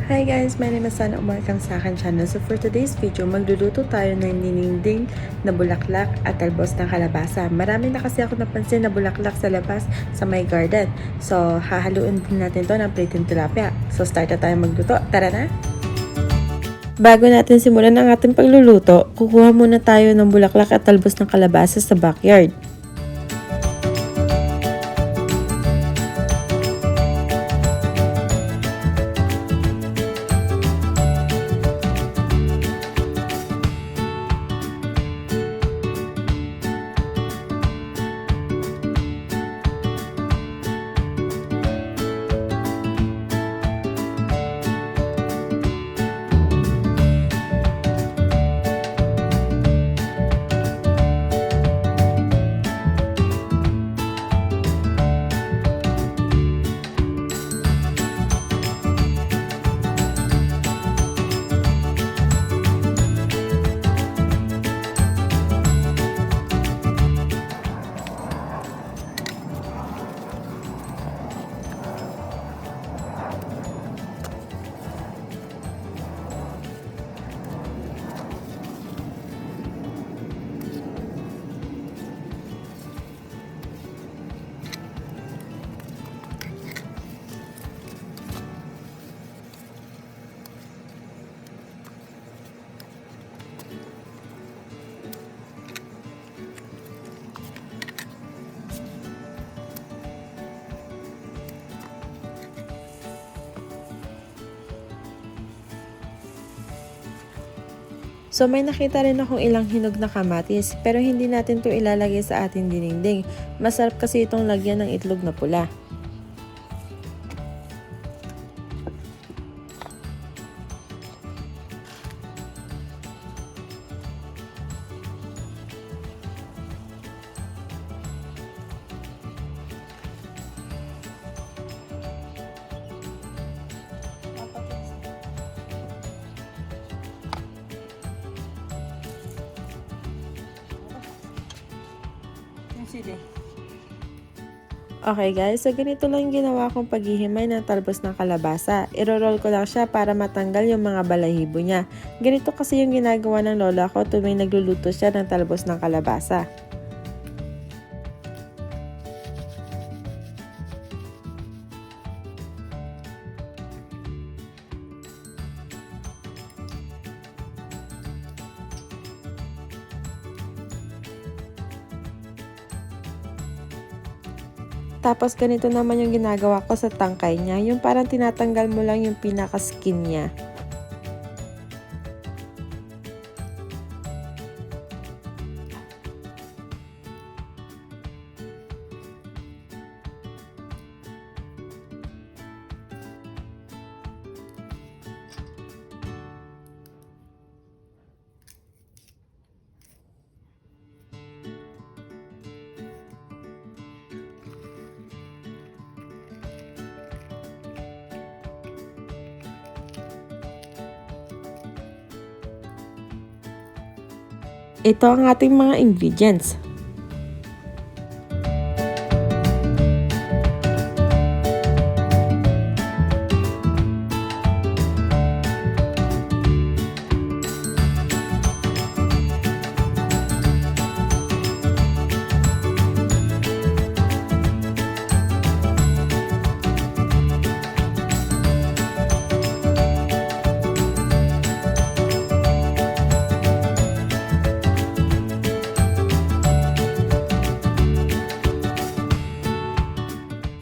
Hi guys, my name is Sana. Welcome sa akin channel. So for today's video, magluluto tayo ng dinengdeng na bulaklak at talbos ng kalabasa. Marami na kasi ako napansin na bulaklak sa labas sa my garden. So hahaluin din natin to ng plating tilapia. So start na tayo magluto. Tara na! Bago natin simulan ang ating pagluluto, kukuha muna tayo ng bulaklak at talbos ng kalabasa sa backyard. So may nakita rin akong ilang hinog na kamatis, pero hindi natin to ilalagay sa ating dinengdeng. Masarap kasi itong lagyan ng itlog na pula. Okay guys, so ganito lang ginawa kong paghihimay ng talbos ng kalabasa. Iro-roll ko lang siya para matanggal yung mga balahibo niya. Ganito kasi yung ginagawa ng lola ko tuwing nagluluto siya ng talbos ng kalabasa. Tapos ganito naman yung ginagawa ko sa tangkay niya, yung parang tinatanggal mo lang yung pinaka-skin niya. Ito ang ating mga ingredients.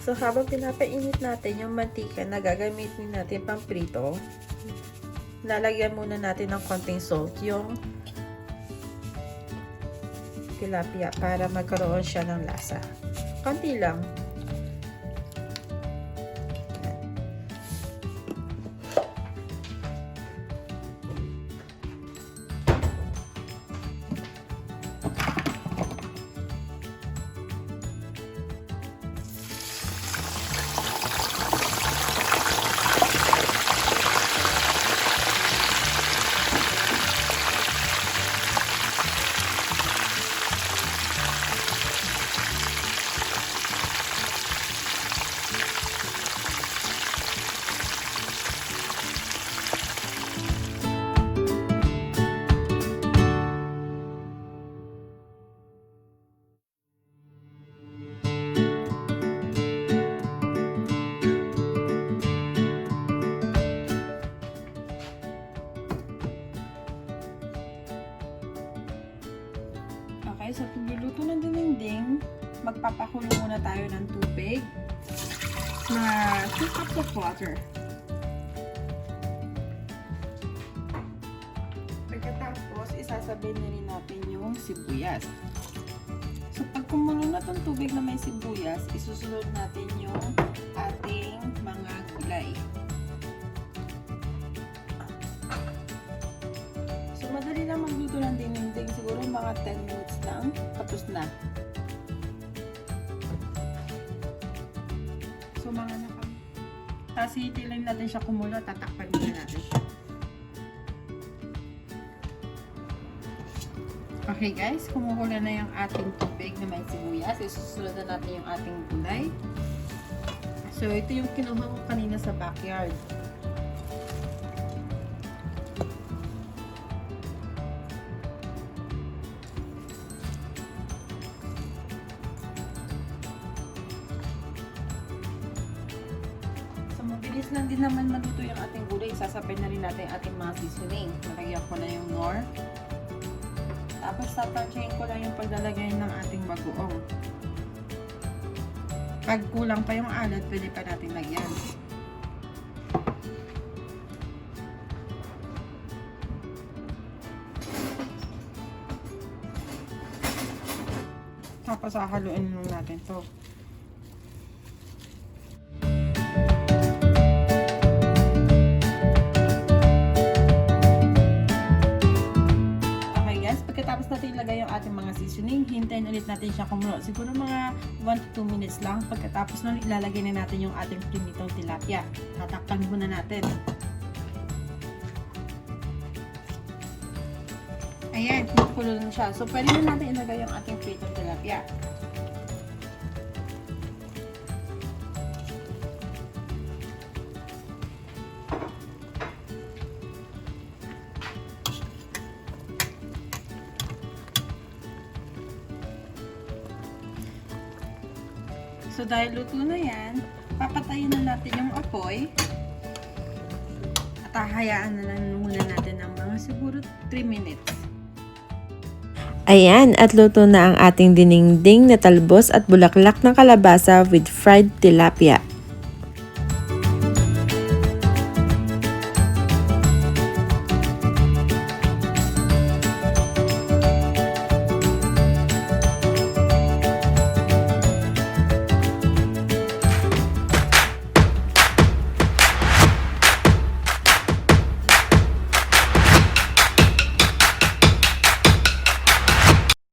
So, habang pinapainit natin yung mantika na gagamitin natin pang prito, lalagyan muna natin ng konting salt yung tilapia para magkaroon siya ng lasa. Konti lang. guys, sa pagluluto ng dinengdeng, magpapakulo muna tayo ng tubig na 2 cups of water. Pagkatapos, isasabay na rin natin yung sibuyas. So, pag kumulo na itong tubig na may sibuyas, isusunod natin yung ating mga gulay. So, madali lang magluto ng dinengdeng. Siguro mga 10 minutes lang, tapos na. So, mga kasi lang natin siya kumulo, tatakpan muna natin siya. Okay guys, kumukulo na yung ating tubig na may sibuyas. Isusunod na natin yung ating gulay. So, ito yung kinuha ko kanina sa backyard. Mabilis lang din naman maluto yung ating gulay. Sasabay na rin natin yung ating mga seasoning. Nalagyan ko na yung nor. Tapos tapansyahin ko lang yung paglalagay ng ating bagoong. Pag kulang pa yung alat, pwede pa natin lagyan. Tapos hahaluin lang natin to. Pagkatapos natin ilagay yung ating mga seasoning, hintayin ulit natin siya kumulo. Siguro mga 1 to 2 minutes lang. Pagkatapos nun, ilalagay na natin yung ating prinitong tilapia. Tatakpan muna natin. Ayan, kumukulo na siya. So, pwede na natin ilagay yung ating prinitong tilapia. So, dahil luto na yan, papatayin na natin yung apoy at hahayaan na lang muna natin ng mga siguro 3 minutes. Ayan, at luto na ang ating dinengdeng na talbos at bulaklak ng kalabasa with fried tilapia.